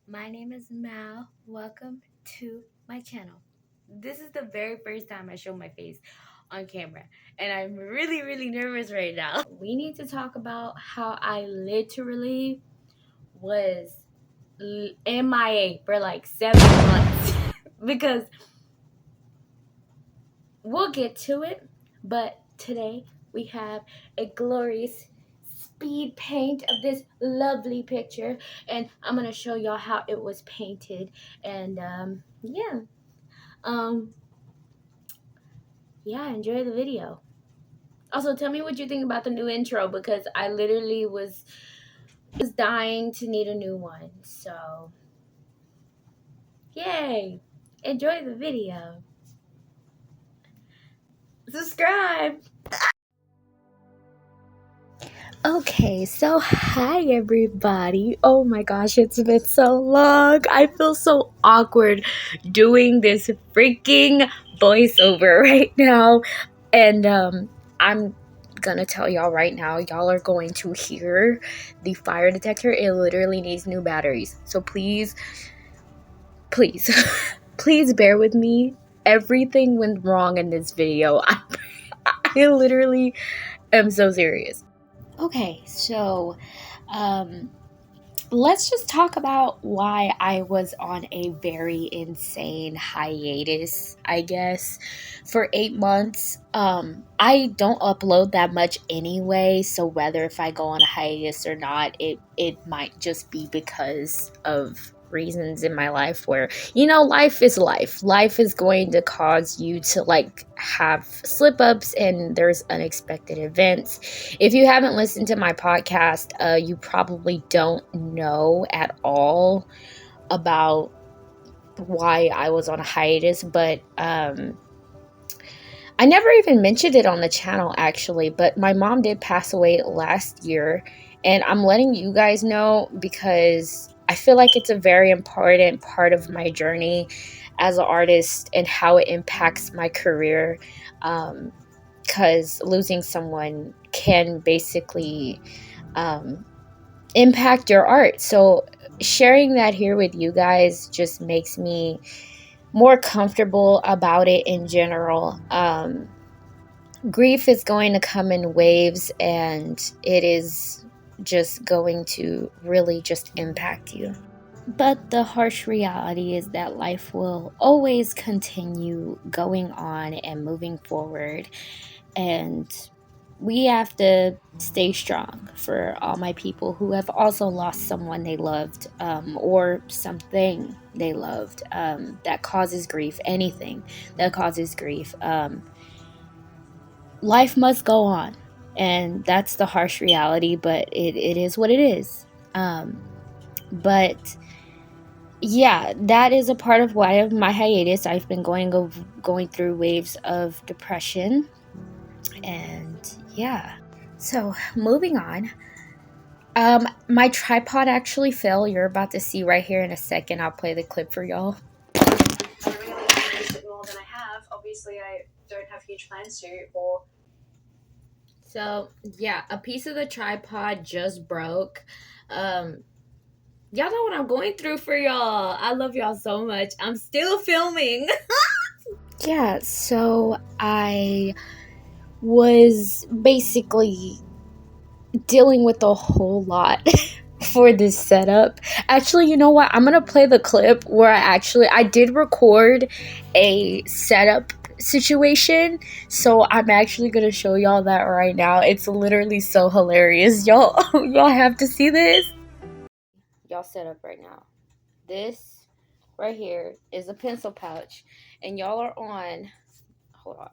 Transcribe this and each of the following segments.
My name is Mal. Welcome to my channel. This is the very first time I show my face on camera, and I'm really, really nervous right now. We need to talk about how I literally was MIA for like 7 months because we'll get to it, but today we have a glorious speed paint of this lovely picture, and I'm gonna show y'all how it was painted. And um yeah, enjoy the video. Also, tell me what you think about the new intro, because I literally was dying to need a new one. So yay, enjoy the video, subscribe. Okay, so hi everybody. Oh my gosh, it's been so long. I feel so awkward doing this freaking voiceover right now. And I'm gonna tell y'all right now, y'all are going to hear the fire detector. It literally needs new batteries. So please, please, please bear with me. Everything went wrong in this video. I literally am so serious. Okay, so let's just talk about why I was on a very insane hiatus, I guess, for 8 months. I don't upload that much anyway, so whether if I go on a hiatus or not, it might just be because of reasons in my life where, life is life. Life is going to cause you to like have slip ups, and there's unexpected events. If you haven't listened to my podcast, you probably don't know at all about why I was on a hiatus, but I never even mentioned it on the channel actually, but my mom did pass away last year, and I'm letting you guys know because I feel like it's a very important part of my journey as an artist and how it impacts my career. Because losing someone can basically impact your art. So sharing that here with you guys just makes me more comfortable about it in general. Grief is going to come in waves, and it is just going to really just impact you. But the harsh reality is that life will always continue going on and moving forward, and we have to stay strong for all my people who have also lost someone they loved, or something they loved, that causes grief. Anything that causes grief. Life must go on, and that's the harsh reality, but it is what it is. But yeah, that is a part of why of my hiatus. I've been going through waves of depression, and yeah. So moving on. My tripod actually fell. You're about to see right here in a second. I'll play the clip for y'all. I really want to use it more than I have. Obviously, I don't have huge plans to, or So yeah, a piece of the tripod just broke. Y'all know what I'm going through for y'all. I love y'all so much. I'm still filming. Yeah, so I was basically dealing with a whole lot for this setup. Actually, you know what? I'm gonna play the clip where I did record a setup situation, so I'm actually gonna show y'all that right now. It's literally so hilarious. Y'all y'all have to see this. Y'all set up right now. This right here is a pencil pouch, and y'all are on, hold on,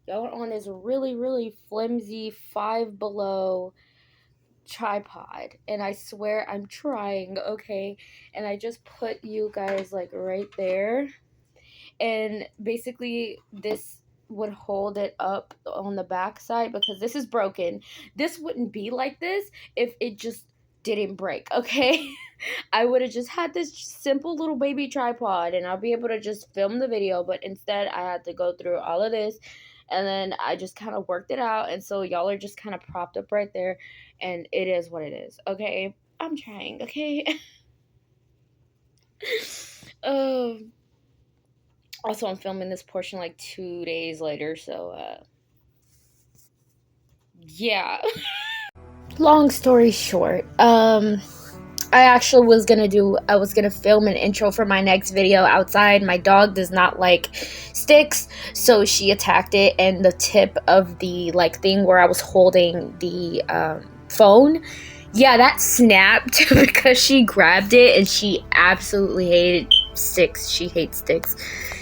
y'all are on this really, really flimsy Five Below tripod, and I swear I'm trying, okay? And I just put you guys like right there, and basically this would hold it up on the back side because this is broken. This wouldn't be like this if it just didn't break, okay? I would have just had this simple little baby tripod, and I'll be able to just film the video, but instead I had to go through all of this, and then I just kind of worked it out, and so y'all are just kind of propped up right there, and it is what it is, okay? I'm trying, okay? Also, I'm filming this portion like 2 days later, so yeah. Long story short, I was gonna film an intro for my next video outside. My dog does not like sticks, so she attacked it, and the tip of the like thing where I was holding the phone, yeah, that snapped because she grabbed it, and she absolutely hated sticks. She hates sticks.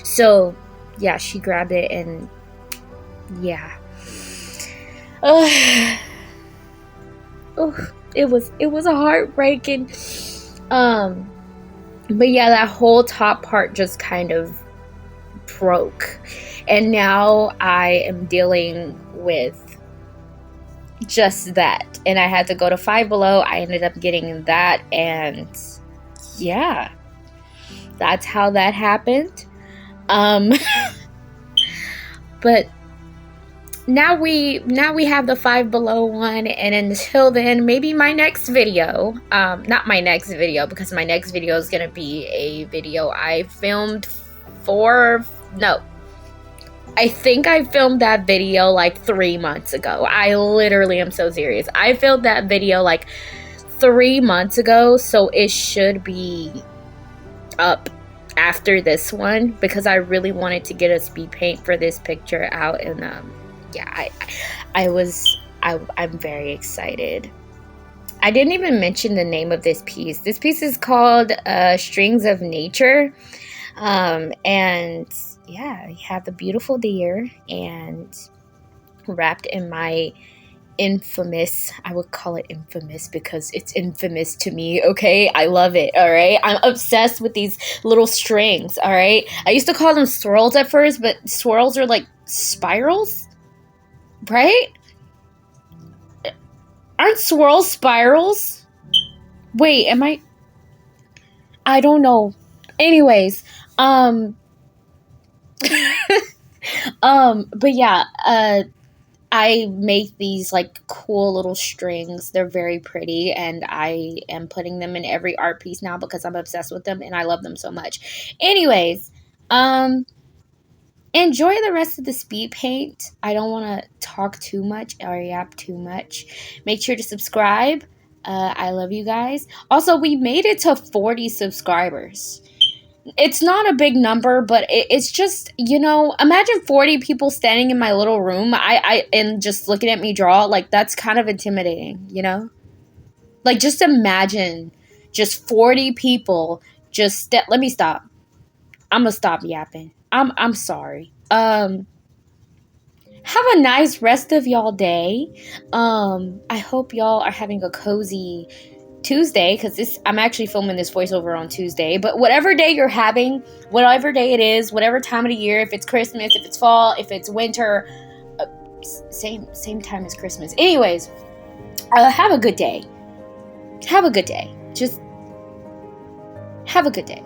So yeah, she grabbed it, and yeah. It was a heartbreaking. But yeah, that whole top part just kind of broke, and now I am dealing with just that. And I had to go to Five Below. I ended up getting that, and yeah, that's how that happened. But now we have the Five Below one, and until then, maybe my next video, not my next video, because my next video is gonna be a video I filmed I think I filmed that video like 3 months ago. I literally am so serious. I filmed that video like 3 months ago, so it should be up after this one, because I really wanted to get a speed paint for this picture out, and yeah, I'm very excited. I didn't even mention the name of this piece. This piece is called Strings of Nature, and yeah, you have the beautiful deer, and wrapped in my infamous, I would call it infamous because it's infamous to me, okay? I love it, all right? I'm obsessed with these little strings, all right? I used to call them swirls at first, but swirls are like spirals, right? Aren't swirls spirals? Wait, I don't know. Anyways, but yeah, I make these like cool little strings. They're very pretty, and I am putting them in every art piece now because I'm obsessed with them and I love them so much. Anyways, enjoy the rest of the speed paint. I don't want to talk too much or yap too much. Make sure to subscribe. I love you guys. Also, we made it to 40 subscribers. It's not a big number, but it's just, imagine 40 people standing in my little room and just looking at me draw. Like, that's kind of intimidating, Like, just imagine just 40 people let me stop. I'm gonna stop yapping. I'm sorry. Have a nice rest of y'all day. I hope y'all are having a cozy Tuesday, because I'm actually filming this voiceover on Tuesday, but whatever day you're having, whatever day it is, whatever time of the year, if it's Christmas, if it's fall, if it's winter, same time as Christmas. Anyways, have a good day. Have a good day. Just have a good day.